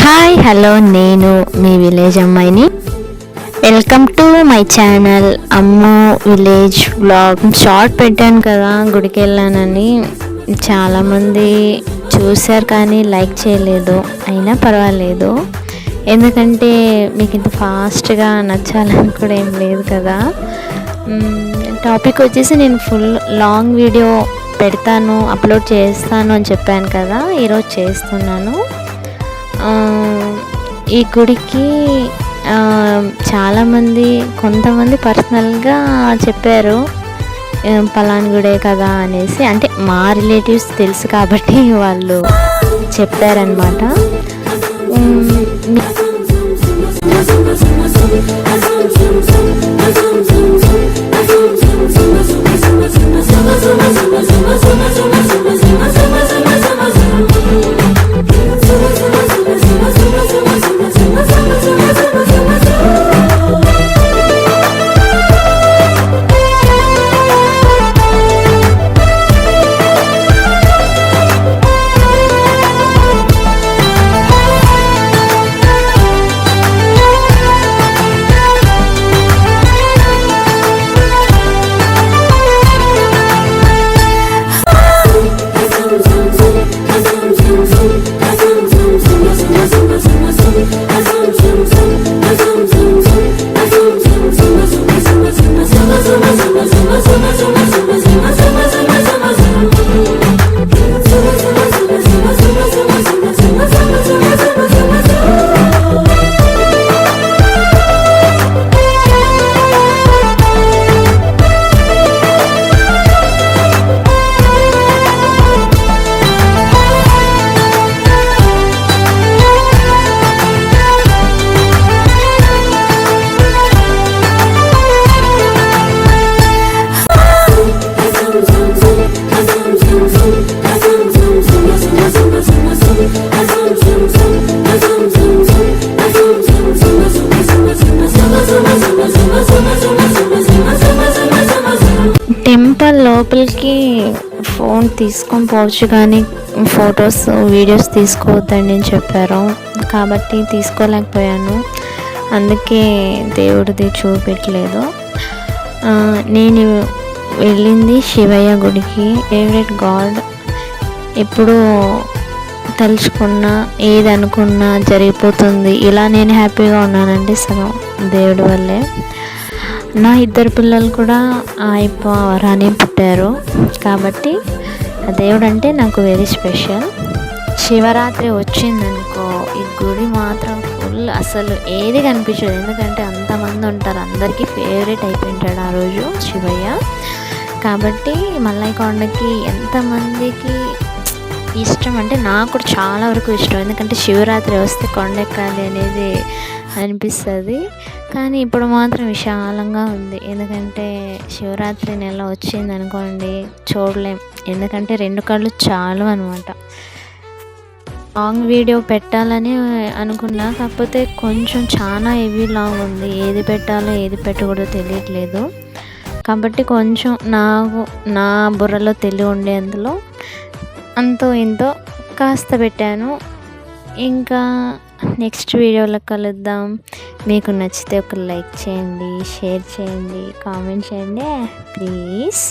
Hi hello, నేను మీ village అమ్మాయిని. Welcome to my channel Ammu village vlog. Short పెట్టాను కదా, గుడికి వెళ్ళానని. చాలామంది చూశారు కానీ లైక్ చేయలేదు. అయినా పర్వాలేదు, ఎందుకంటే మీకు ఇంత ఫాస్ట్గా నచ్చాలని కూడా ఏం లేదు కదా. టాపిక్ వచ్చేసి నేను ఫుల్ లాంగ్ వీడియో పెడతాను, అప్లోడ్ చేస్తాను అని చెప్పాను కదా, ఈరోజు చేస్తున్నాను. ఈ గుడికి చాలామంది, కొంతమంది పర్సనల్గా చెప్పారు పలానా గుడే కదా అనేసి. అంటే మా రిలేటివ్స్ తెలుసు కాబట్టి వాళ్ళు చెప్పారనమాట. టెంపుల్ లోపలికి ఫోన్ తీసుకొని పోవచ్చు కానీ ఫొటోస్ వీడియోస్ తీసుకోవద్దండి అని చెప్పారు, కాబట్టి తీసుకోలేకపోయాను. అందుకే దేవుడిది చూపెట్టలేదు. నేను వెళ్ళింది శివయ్య గుడికి. Favourite God. ఎప్పుడు తలుచుకున్నా, ఏది అనుకున్నా జరిగిపోతుంది. ఇలా నేను హ్యాపీగా ఉన్నానండి సగం దేవుడి వల్లే. నా ఇద్దరు పిల్లలు కూడా వరానే పుట్టారు, కాబట్టి దేవుడు అంటే నాకు వెరీ స్పెషల్. శివరాత్రి వచ్చిందనుకో, ఈ గుడి మాత్రం ఫుల్, అసలు ఏది కనిపించదు. ఎందుకంటే అంతమంది ఉంటారు, అందరికీ ఫేవరెట్ అయిపోయింటాడు ఆ రోజు శివయ్య. కాబట్టి మల్లయ్య కొండకి ఎంతమందికి ఇష్టం అంటే నాకు కూడా చాలా వరకు ఇష్టం. ఎందుకంటే శివరాత్రి వస్తే కొండ ఎక్కాలి అనేది అనిపిస్తుంది. కానీ ఇప్పుడు మాత్రం విశాలంగా ఉంది, ఎందుకంటే శివరాత్రి నెల వచ్చింది అనుకోండి చూడలేం, ఎందుకంటే 2 కళ్ళు చాలు అనమాట. లాంగ్ వీడియో పెట్టాలని అనుకున్నా, కాకపోతే కొంచెం చాలా హెవీ లాంగ్ ఉంది. ఏది పెట్టాలో ఏది పెట్టకూడదో తెలియట్లేదు. కాబట్టి కొంచెం నా బుర్రలో తెలివి ఉండే అందులో అంతో ఇంతో కాస్త పెట్టాను. ఇంకా నెక్స్ట్ వీడియోలో కలుద్దాం. మీకు నచ్చితే ఒక లైక్ చేయండి, షేర్ చేయండి, కామెంట్ చేయండి ప్లీజ్.